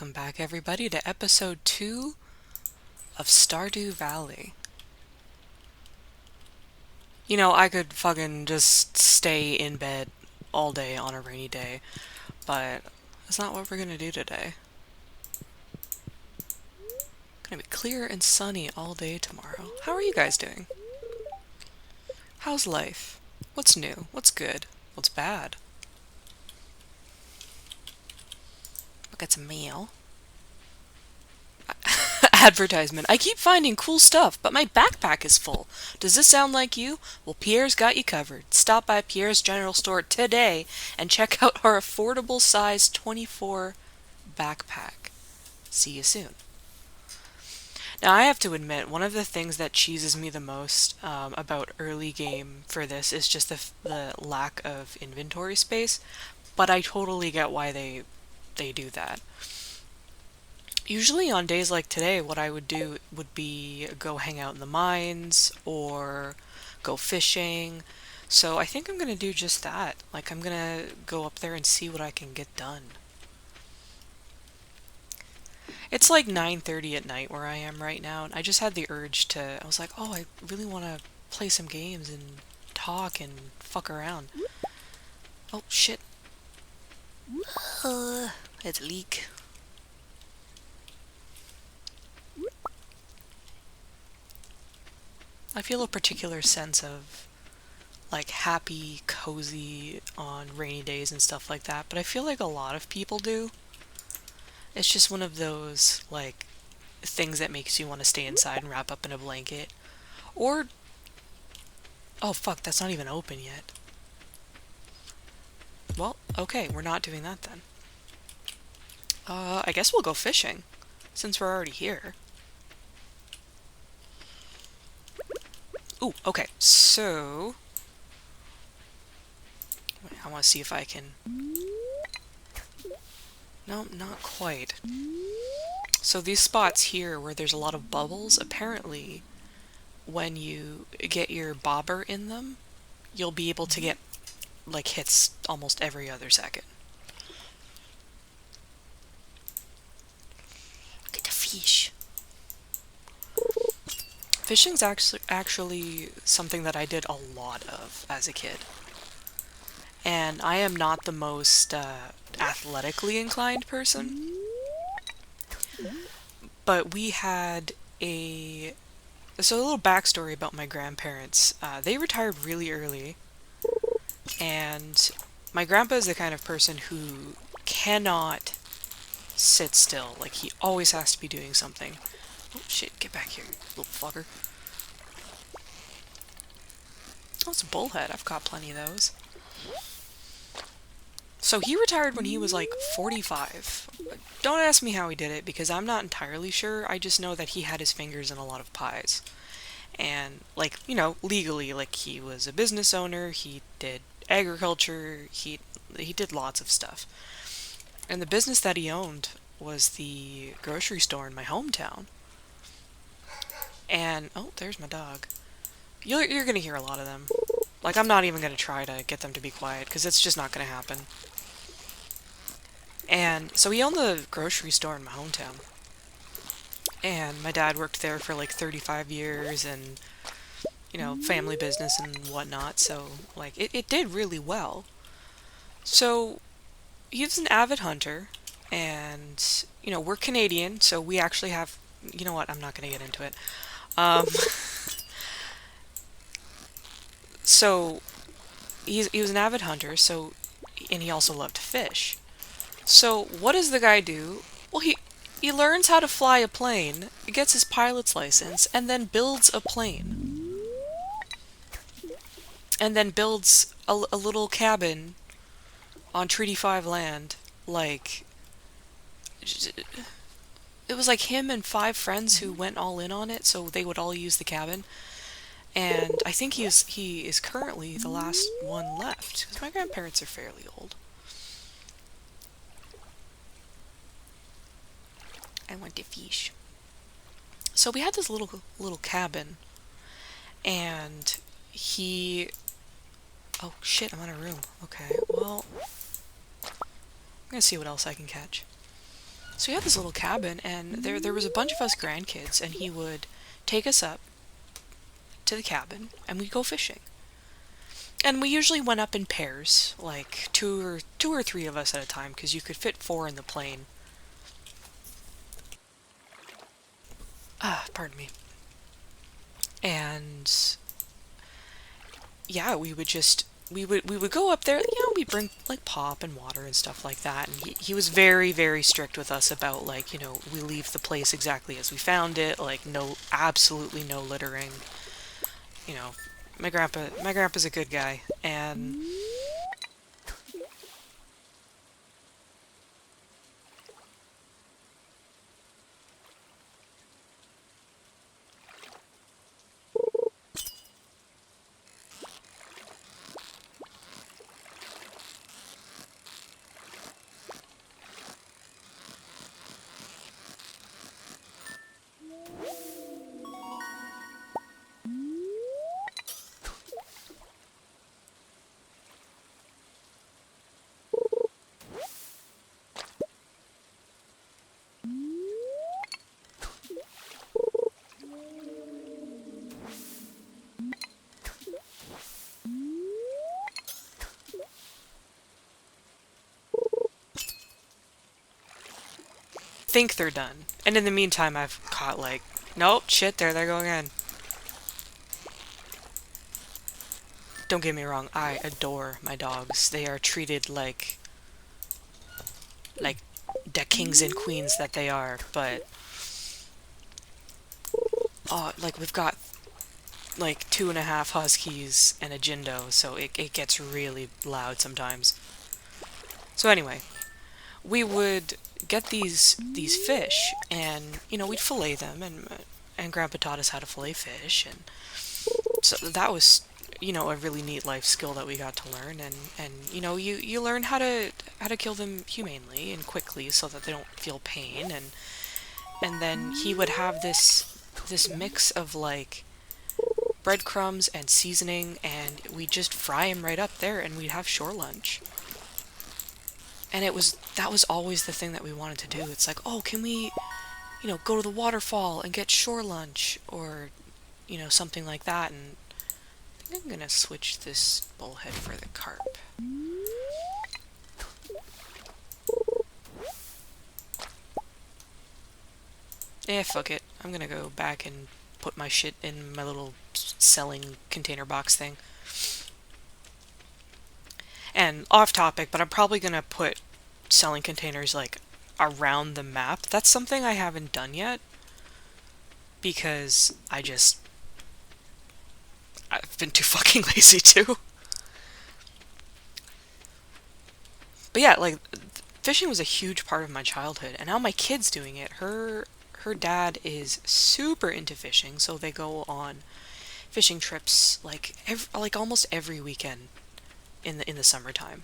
Welcome back, everybody, to episode 2 of Stardew Valley. You know, I could fucking just stay in bed all day on a rainy day, but that's not what we're gonna do today. It's gonna be clear and sunny all day tomorrow. How are you guys doing? How's life? What's new? What's good? What's bad? Look at some mail. Advertisement. I keep finding cool stuff, but my backpack is full. Does this sound like you? Well, Pierre's got you covered. Stop by Pierre's General Store today and check out our affordable size 24 backpack. See you soon. Now, I have to admit, one of the things that cheeses me the most about early game for this is just the lack of inventory space, but I totally get why they do that. Usually on days like today, what I would do would be go hang out in the mines or go fishing. So I think I'm gonna do just that. Like, I'm gonna go up there and see what I can get done. It's like 9:30 at night where I am right now, and I just had the urge to, I was like, oh, I really want to play some games and talk and fuck around. Oh, shit. It's a leak. I feel a particular sense of like happy, cozy on rainy days and stuff like that, but I feel like a lot of people do. It's just one of those like things that makes you want to stay inside and wrap up in a blanket. Or oh fuck, that's not even open yet. Well, okay, we're not doing that then. I guess we'll go fishing since we're already here. Ooh, okay, so wait, I want to see if I can. No, not quite. So these spots here where there's a lot of bubbles, apparently when you get your bobber in them, you'll be able to get like hits almost every other second. Look at the fish. Fishing's actually something that I did a lot of as a kid. And I am not the most athletically inclined person. But we had a... So a little backstory about my grandparents. They retired really early. And my grandpa is the kind of person who cannot sit still. Like, he always has to be doing something. Oh, shit, get back here, little fucker. Oh, it's a bullhead. I've caught plenty of those. So he retired when he was like 45. Don't ask me how he did it because I'm not entirely sure. I just know that he had his fingers in a lot of pies. And like, you know, legally, like he was a business owner, he did agriculture, he did lots of stuff. And the business that he owned was the grocery store in my hometown. And oh, there's my dog. You're gonna hear a lot of them. Like, I'm not even gonna try to get them to be quiet because it's just not gonna happen. And so he owned the grocery store in my hometown. And my dad worked there for like 35 years and, you know, family business and whatnot. So, like, it did really well. So, he was an avid hunter. And, you know, we're Canadian, so we actually have... You know what? I'm not going to get into it. So, he was an avid hunter, so... And he also loved to fish. So, what does the guy do? Well, he learns how to fly a plane, gets his pilot's license, and then builds a plane. And then builds a little cabin on Treaty 5 land. Like, it was like him and 5 friends who went all in on it, so they would all use the cabin. And I think he is currently the last one left, because my grandparents are fairly old. I want to fish. So we had this little cabin, and he... Oh shit, I'm out of room. Okay, well... I'm gonna see what else I can catch. So we had this little cabin, and there was a bunch of us grandkids, and he would take us up to the cabin, and we'd go fishing. And we usually went up in pairs, like two or three of us at a time, because you could fit four in the plane. Pardon me. And yeah, we would go up there, we'd bring like pop and water and stuff like that. And he was very, very strict with us about, like, we leave the place exactly as we found it, like no, absolutely no littering. You know, my grandpa's a good guy, and think they're done. And in the meantime, I've caught, like, nope, shit, there they go again. Don't get me wrong, I adore my dogs. They are treated like the kings and queens that they are, but like, we've got like 2.5 huskies and a Jindo, so it gets really loud sometimes. So anyway, we would get these fish, and we'd fillet them, and Grandpa taught us how to fillet fish, and so that was a really neat life skill that we got to learn, and you learn how to kill them humanely and quickly so that they don't feel pain, and then he would have this mix of, like, breadcrumbs and seasoning, and we'd just fry him right up there, and we'd have shore lunch. And that was always the thing that we wanted to do. It's like, oh, can we, go to the waterfall and get shore lunch, or, something like that. And I think I'm gonna switch this bullhead for the carp. Fuck it. I'm gonna go back and put my shit in my little selling container box thing. And off topic, but I'm probably gonna put selling containers, like, around the map. That's something I haven't done yet, because I've been too fucking lazy to. But yeah, like, fishing was a huge part of my childhood, and now my kid's doing it. Her dad is super into fishing, so they go on fishing trips, like, almost every weekend in the summertime.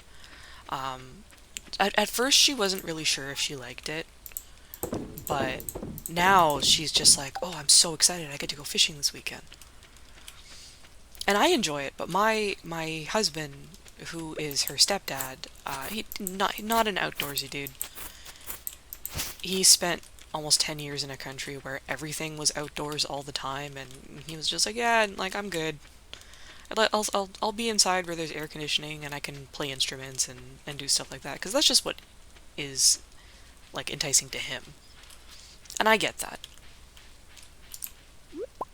Um, at first she wasn't really sure if she liked it, but now she's just like, oh, I'm so excited I get to go fishing this weekend. And I enjoy it, but my husband, who is her stepdad, he not an outdoorsy dude. He spent almost 10 years in a country where everything was outdoors all the time, and he was just like, yeah, like, I'm good. I'll be inside where there's air conditioning and I can play instruments and do stuff like that, because that's just what is, like, enticing to him. And I get that.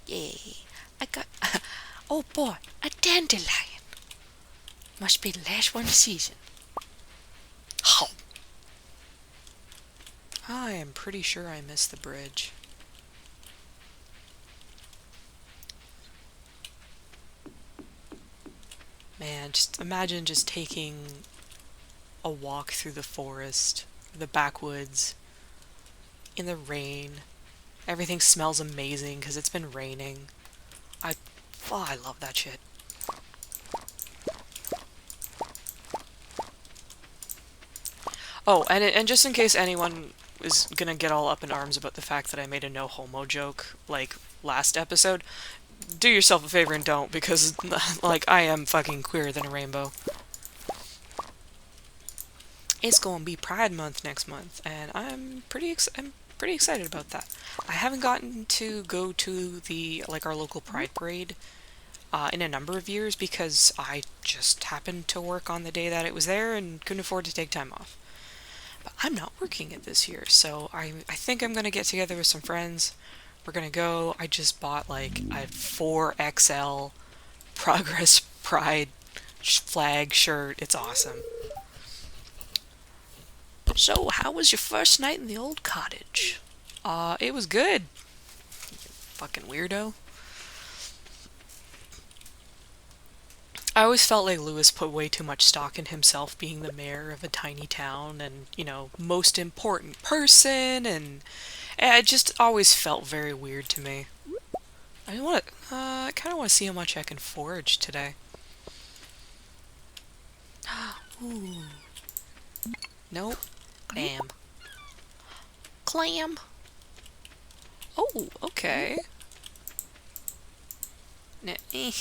Yay. I got... oh boy, a dandelion. Must be the last one this season. How? I am pretty sure I missed the bridge. Man, just imagine just taking a walk through the forest, the backwoods, in the rain. Everything smells amazing because it's been raining. I, I love that shit. Oh, and just in case anyone is gonna get all up in arms about the fact that I made a no homo joke, like, last episode, do yourself a favor and don't, because, like, I am fucking queerer than a rainbow. It's gonna be Pride Month next month, and I'm pretty excited about that. I haven't gotten to go to the like our local Pride parade in a number of years because I just happened to work on the day that it was there and couldn't afford to take time off. But I'm not working it this year, so I think I'm gonna get together with some friends. We're gonna go. I just bought like a 4XL Progress Pride flag shirt. It's awesome. So, how was your first night in the old cottage? It was good. Fucking weirdo. I always felt like Lewis put way too much stock in himself being the mayor of a tiny town and, most important person, and it just always felt very weird to me. I kind of want to see how much I can forage today. Ooh. Nope. Clam. Clam. Oh, okay. Eh.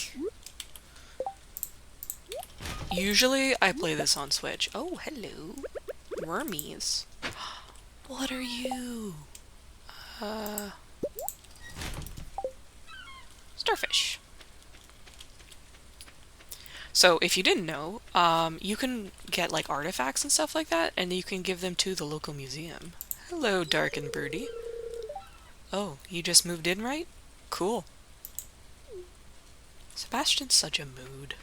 Usually I play this on Switch. Oh, hello. Wormies. What are you? Starfish. So, if you didn't know, you can get, like, artifacts and stuff like that, and you can give them to the local museum. Hello, Dark and Broody. Oh, you just moved in, right? Cool. Sebastian's such a mood.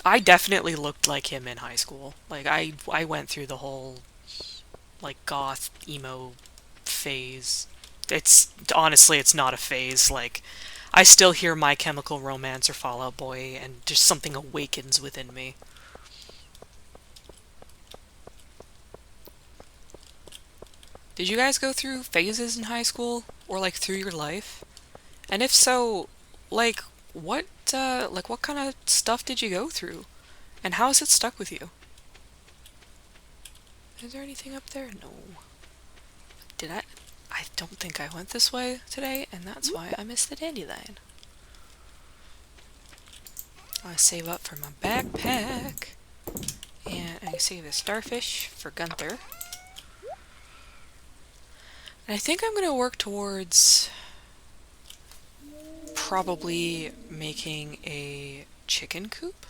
I definitely looked like him in high school. Like, I went through the whole, like, goth, emo phase. Honestly, it's not a phase. Like, I still hear My Chemical Romance or Fall Out Boy, and just something awakens within me. Did you guys go through phases in high school? Or, like, through your life? And if so, like, what kind of stuff did you go through? And how has it stuck with you? Is there anything up there? No. Did I? I don't think I went this way today, and that's why I missed the dandelion. I save up for my backpack. And I save a starfish for Gunther. And I think I'm going to work towards probably making a chicken coop.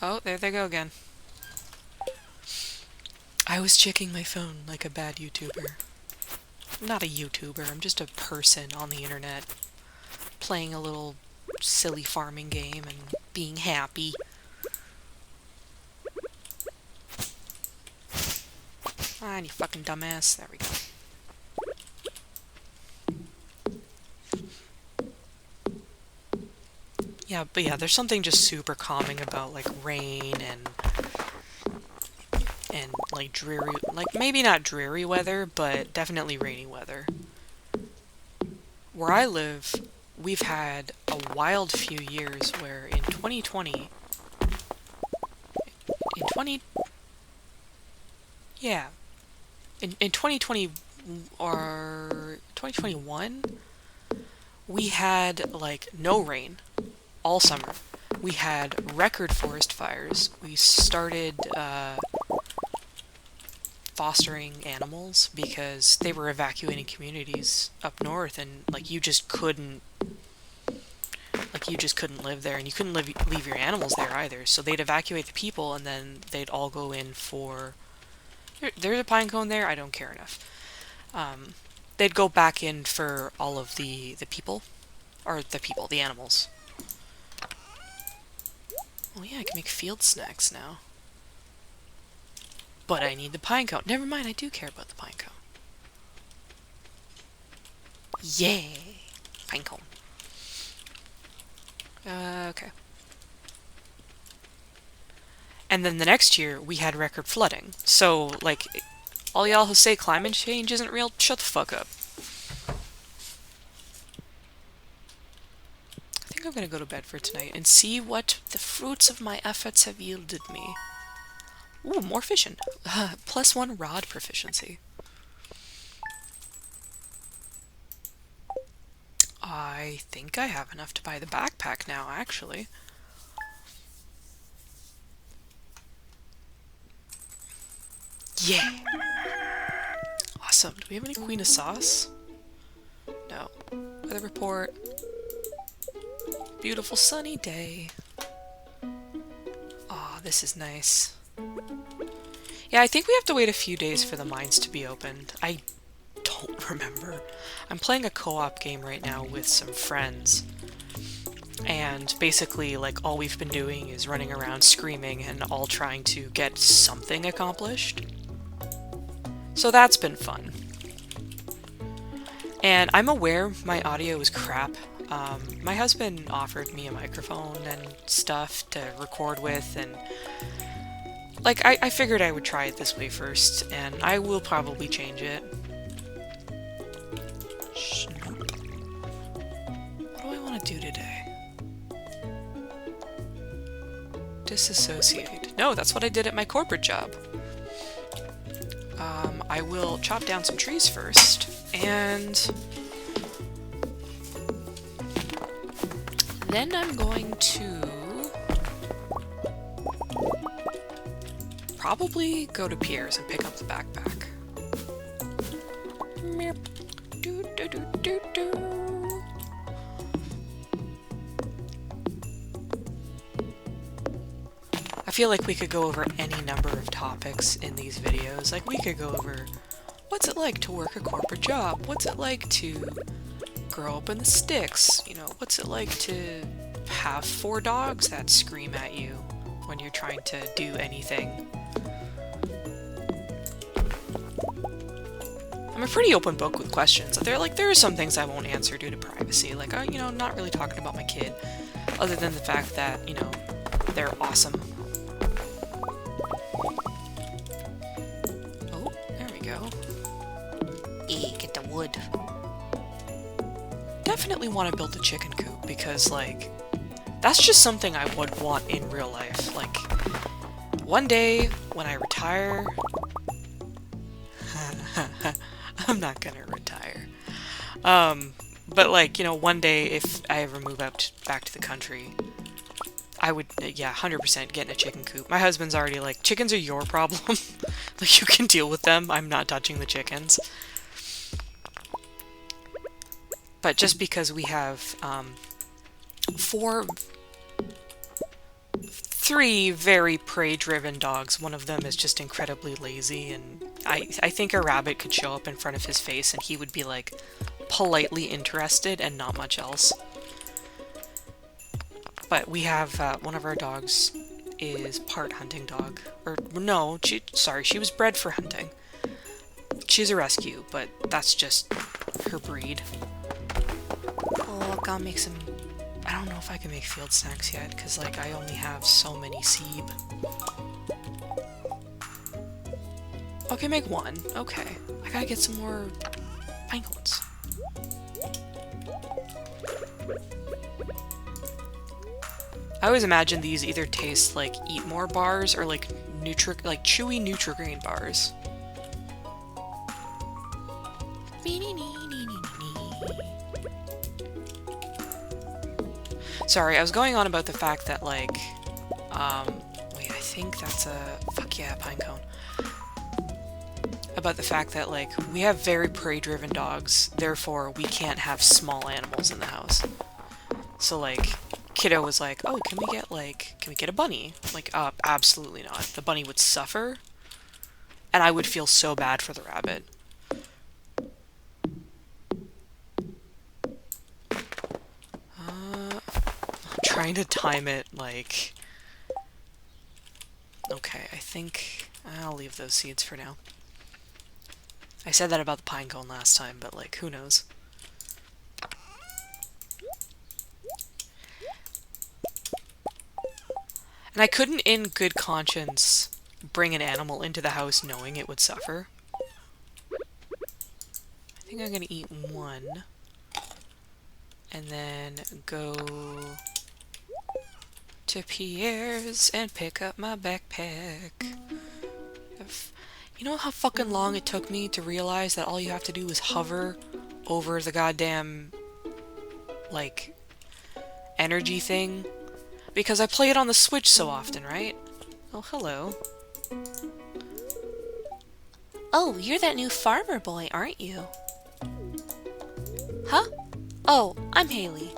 Oh, there they go again. I was checking my phone like a bad YouTuber. I'm not a YouTuber, I'm just a person on the internet playing a little silly farming game and being happy. Ah, you fucking dumbass. There we go. Yeah, but yeah, there's something just super calming about, like, rain and like, dreary, like, maybe not dreary weather, but definitely rainy weather. Where I live, we've had a wild few years where in 2020, in 20, yeah, in 2020 or 2021, we had, like, no rain all summer. We had record forest fires. We started fostering animals because they were evacuating communities up north, and you just couldn't live there, and you couldn't leave your animals there either. So they'd evacuate the people, and then they'd all go in for. There's a pine cone there. I don't care enough. They'd go back in for all of the people, or the animals. Oh yeah, I can make field snacks now. But I need the pine cone. Never mind, I do care about the pine cone. Yay! Pine cone. Okay. And then the next year, we had record flooding. So, like, all y'all who say climate change isn't real, shut the fuck up. I think I'm gonna go to bed for tonight and see what the fruits of my efforts have yielded me. Ooh, more fishing. +1 rod proficiency. I think I have enough to buy the backpack now, actually. Yeah! Awesome. Do we have any Queen of Sauce? No. Weather report. Beautiful sunny day. Aw, this is nice. Yeah, I think we have to wait a few days for the mines to be opened. I don't remember. I'm playing a co-op game right now with some friends. And basically, like, all we've been doing is running around screaming and all trying to get something accomplished. So that's been fun. And I'm aware my audio is crap. My husband offered me a microphone and stuff to record with, and like, I figured I would try it this way first, and I will probably change it. What do I want to do today? Disassociate. No, that's what I did at my corporate job. I will chop down some trees first, and then I'm going to probably go to Pierre's and pick up the backpack. Meep. Do, do, do, do, do. I feel like we could go over any number of topics in these videos. Like, we could go over what's it like to work a corporate job? What's it like to grow up in the sticks? You know, what's it like to have 4 dogs that scream at you when you're trying to do anything? I'm a pretty open book with questions. There are some things I won't answer due to privacy. Like, you know, I'm not really talking about my kid, other than the fact that, you know, they're awesome. Oh, there we go. Get the wood. Definitely want to build a chicken coop because, like, that's just something I would want in real life. Like, one day when I retire, I'm not gonna retire. But like, you know, one day if I ever move out back to the country, I would, yeah, 100% get in a chicken coop. My husband's already like, chickens are your problem. Like, you can deal with them. I'm not touching the chickens. But just because we have 3 very prey-driven dogs, one of them is just incredibly lazy, and I think a rabbit could show up in front of his face and he would be like politely interested and not much else. But we have one of our dogs is part hunting dog, or no, she was bred for hunting. She's a rescue, but that's just her breed. Oh, I gotta make some... I don't know if I can make field snacks yet, because, like, I only have so many seed. Okay, make 1. Okay. I gotta get some more pine cones. I always imagine these either taste like Eat More bars or like chewy Nutri-Grain bars. Sorry, I was going on about the fact that, like, wait, I think that's a, fuck yeah, pine cone. About the fact that, like, we have very prey-driven dogs, therefore we can't have small animals in the house. So, like, Kiddo was like, oh, can we get a bunny? Like, absolutely not. The bunny would suffer, and I would feel so bad for the rabbit. Trying to time it, like... Okay, I think I'll leave those seeds for now. I said that about the pine cone last time, but, like, who knows? And I couldn't, in good conscience, bring an animal into the house knowing it would suffer. I think I'm gonna eat 1. And then go to Pierre's and pick up my backpack. You know how fucking long it took me to realize that all you have to do is hover over the goddamn, like, energy thing? Because I play it on the Switch so often, right? Oh, hello. Oh, you're that new farmer boy, aren't you? Huh? Oh, I'm Haley.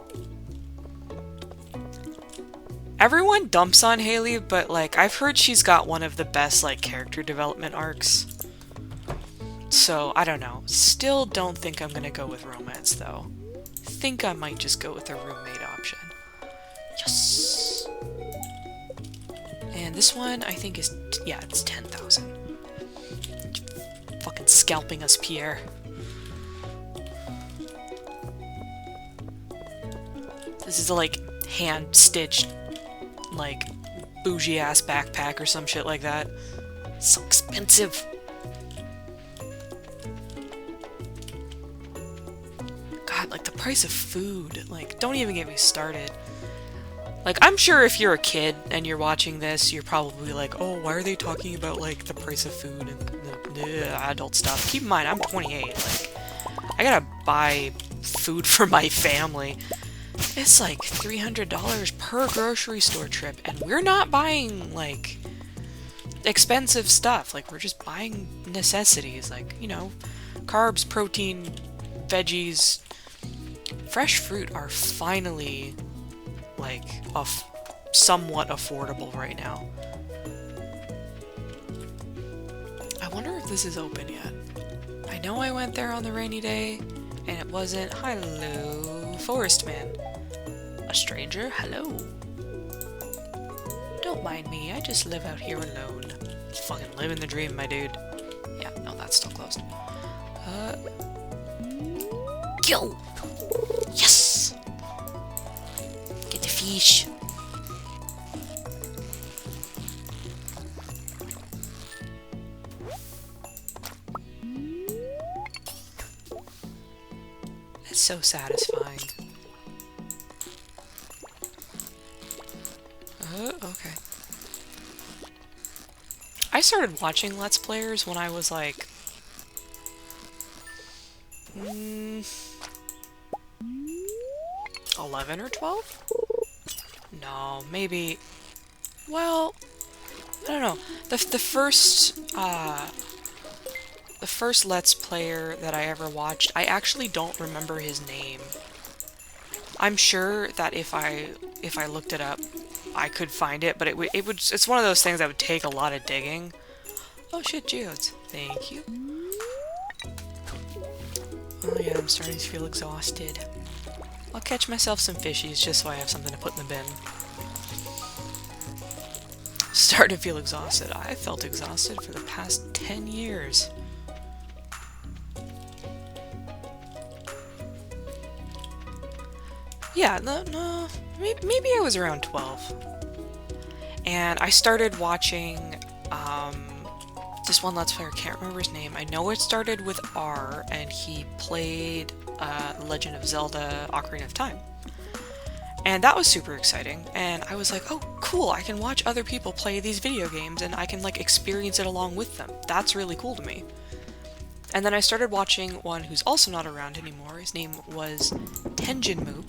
Everyone dumps on Haley, but, like, I've heard she's got one of the best, like, character development arcs. So, I don't know. Still don't think I'm gonna go with romance, though. Think I might just go with the roommate option. Yes! And this one, I think is... yeah, it's 10,000. Fucking scalping us, Pierre. This is a, like, hand-stitched, like, bougie-ass backpack or some shit like that. So expensive. God, like, the price of food. Like, don't even get me started. Like, I'm sure if you're a kid and you're watching this, you're probably like, oh, why are they talking about, like, the price of food and adult stuff? Keep in mind, I'm 28. Like, I gotta buy food for my family. It's like $300 per grocery store trip, and we're not buying, like, expensive stuff. Like, we're just buying necessities, like, you know, carbs, protein, veggies. Fresh fruit are finally, like, somewhat affordable right now. I wonder if this is open yet. I know I went there on the rainy day, and it wasn't. Hello, Forest Man. A stranger? Hello. Don't mind me, I just live out here alone. Fucking living the dream, my dude. Yeah, no, that's still closed. Kill! Yes! Get the fish. It's so satisfying. Okay. I started watching Let's Players when I was like... 11 or 12? No, maybe... well... I don't know. The first Let's Player that I ever watched, I actually don't remember his name. I'm sure that if I looked it up, I could find it, but it's one of those things that would take a lot of digging. Oh shit, geodes. Thank you. Oh yeah, I'm starting to feel exhausted. I'll catch myself some fishies just so I have something to put in the bin. Starting to feel exhausted. I felt exhausted for the past 10 years. Yeah, no, maybe I was around 12. And I started watching, this one Let's Player, can't remember his name. I know it started with R, and he played, Legend of Zelda Ocarina of Time. And that was super exciting, and I was like, oh, cool, I can watch other people play these video games, and I can, like, experience it along with them. That's really cool to me. And then I started watching one who's also not around anymore. His name was Tenjin Moop.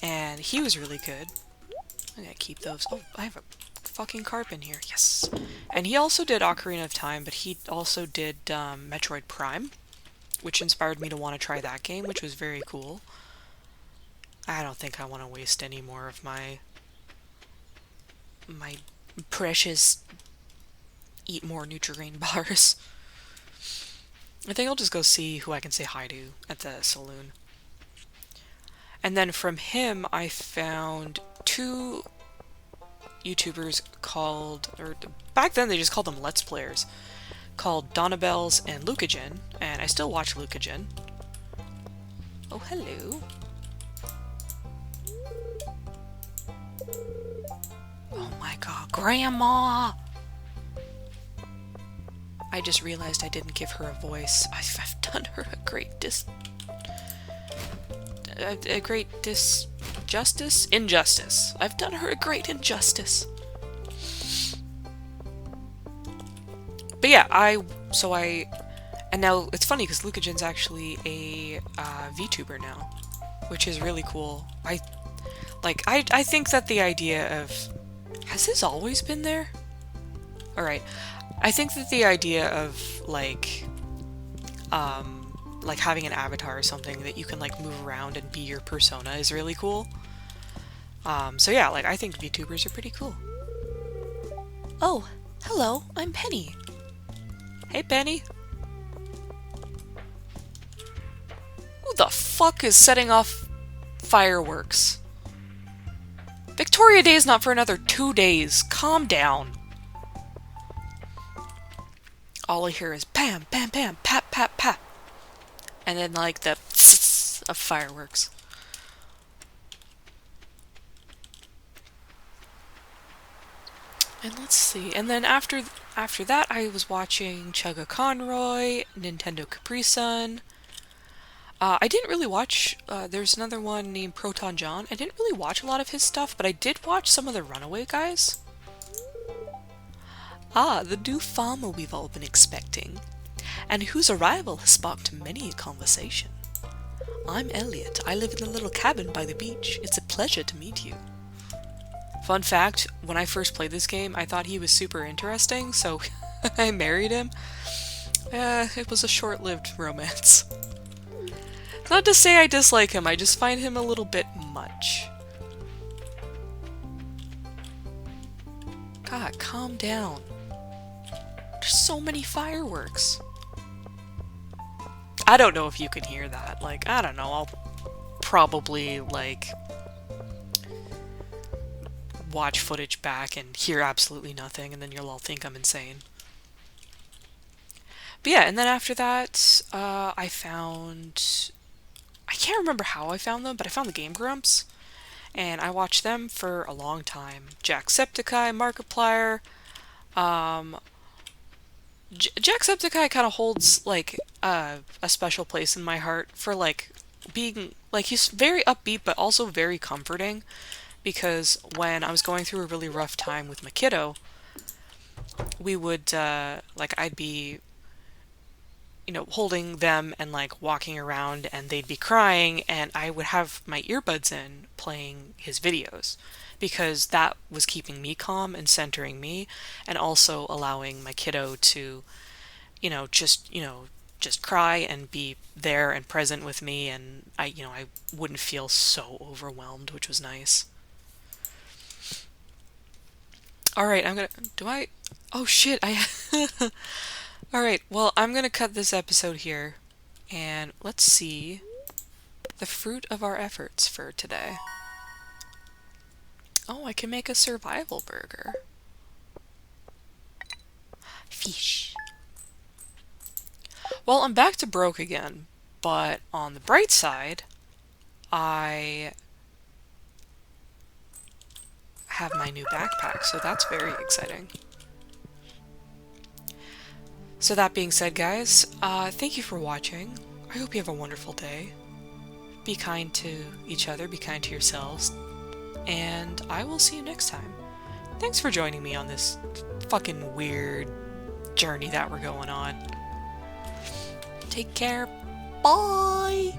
And he was really good. I'm gonna keep those. Oh, I have a fucking carp in here. Yes. And he also did Ocarina of Time, but he also did Metroid Prime, which inspired me to want to try that game, which was very cool. I don't think I want to waste any more of my precious eat more Nutrigrain bars. I think I'll just go see who I can say hi to at the saloon. And then from him, I found two YouTubers called, or back then they just called them Let's Players, called Donabels and Lucagen, and I still watch Lucagen. Oh, hello. Oh my god, Grandma! I just realized I didn't give her a voice. I've done her a great injustice. I've done her a great injustice. But yeah, and now it's funny because Lucagen's actually a VTuber now, which is really cool. I think that the idea of, has this always been there? Alright, I think that the idea of like having an avatar or something that you can like move around and be your persona is really cool. So yeah, like I think VTubers are pretty cool. Oh, hello, I'm Penny. Hey Penny. Who the fuck is setting off fireworks? Victoria Day is not for another 2 days. Calm down. All I hear is pam, pam, pam, pap, pap, pap. And then like the of fireworks. And let's see. And then after that, I was watching Chugga Conroy, Nintendo Capri Sun. I didn't really watch. There's another one named Proton John. I didn't really watch a lot of his stuff, but I did watch some of the Runaway guys. Ah, the new farmer we've all been expecting, and whose arrival has sparked many a conversation. I'm Elliot. I live in a little cabin by the beach. It's a pleasure to meet you. Fun fact, when I first played this game, I thought he was super interesting, so I married him. It was a short-lived romance. Not to say I dislike him, I just find him a little bit much. God, calm down. There's so many fireworks. I don't know if you can hear that. Like, I don't know, I'll probably, like, watch footage back and hear absolutely nothing, and then you'll all think I'm insane. But yeah, and then after that, I found... I can't remember how I found them, but I found the Game Grumps, and I watched them for a long time. Jacksepticeye, Markiplier, Jacksepticeye kind of holds, like, a special place in my heart for, like, being, like, he's very upbeat, but also very comforting, because when I was going through a really rough time with my kiddo, we would, like, I'd be, you know, holding them and, like, walking around, and they'd be crying, and I would have my earbuds in playing his videos, because that was keeping me calm and centering me, and also allowing my kiddo to, just cry and be there and present with me, and I wouldn't feel so overwhelmed, which was nice. Alright, oh shit, Alright, well, I'm gonna cut this episode here, and let's see the fruit of our efforts for today. Oh, I can make a survival burger. Fish. Well, I'm back to broke again, but on the bright side, I have my new backpack, so that's very exciting. So that being said, guys, thank you for watching. I hope you have a wonderful day. Be kind to each other, be kind to yourselves, and I will see you next time. Thanks for joining me on this fucking weird journey that we're going on. Take care. Bye!